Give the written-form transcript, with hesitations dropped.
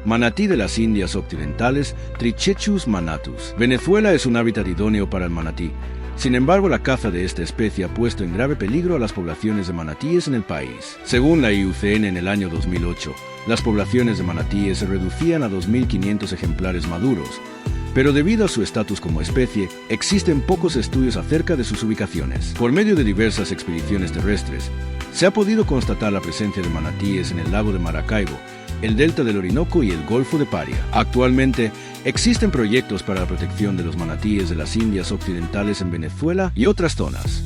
Manatí de las Indias Occidentales, Trichechus manatus. Venezuela es un hábitat idóneo para el manatí. Sin embargo, la caza de esta especie ha puesto en grave peligro a las poblaciones de manatíes en el país. Según la IUCN, en el año 2008, las poblaciones de manatíes se reducían a 2.500 ejemplares maduros, pero debido a su estatus como especie, existen pocos estudios acerca de sus ubicaciones. Por medio de diversas expediciones terrestres, se ha podido constatar la presencia de manatíes en el lago de Maracaibo, el delta del Orinoco y el Golfo de Paria. Actualmente, existen proyectos para la protección de los manatíes de las Indias Occidentales en Venezuela y otras zonas.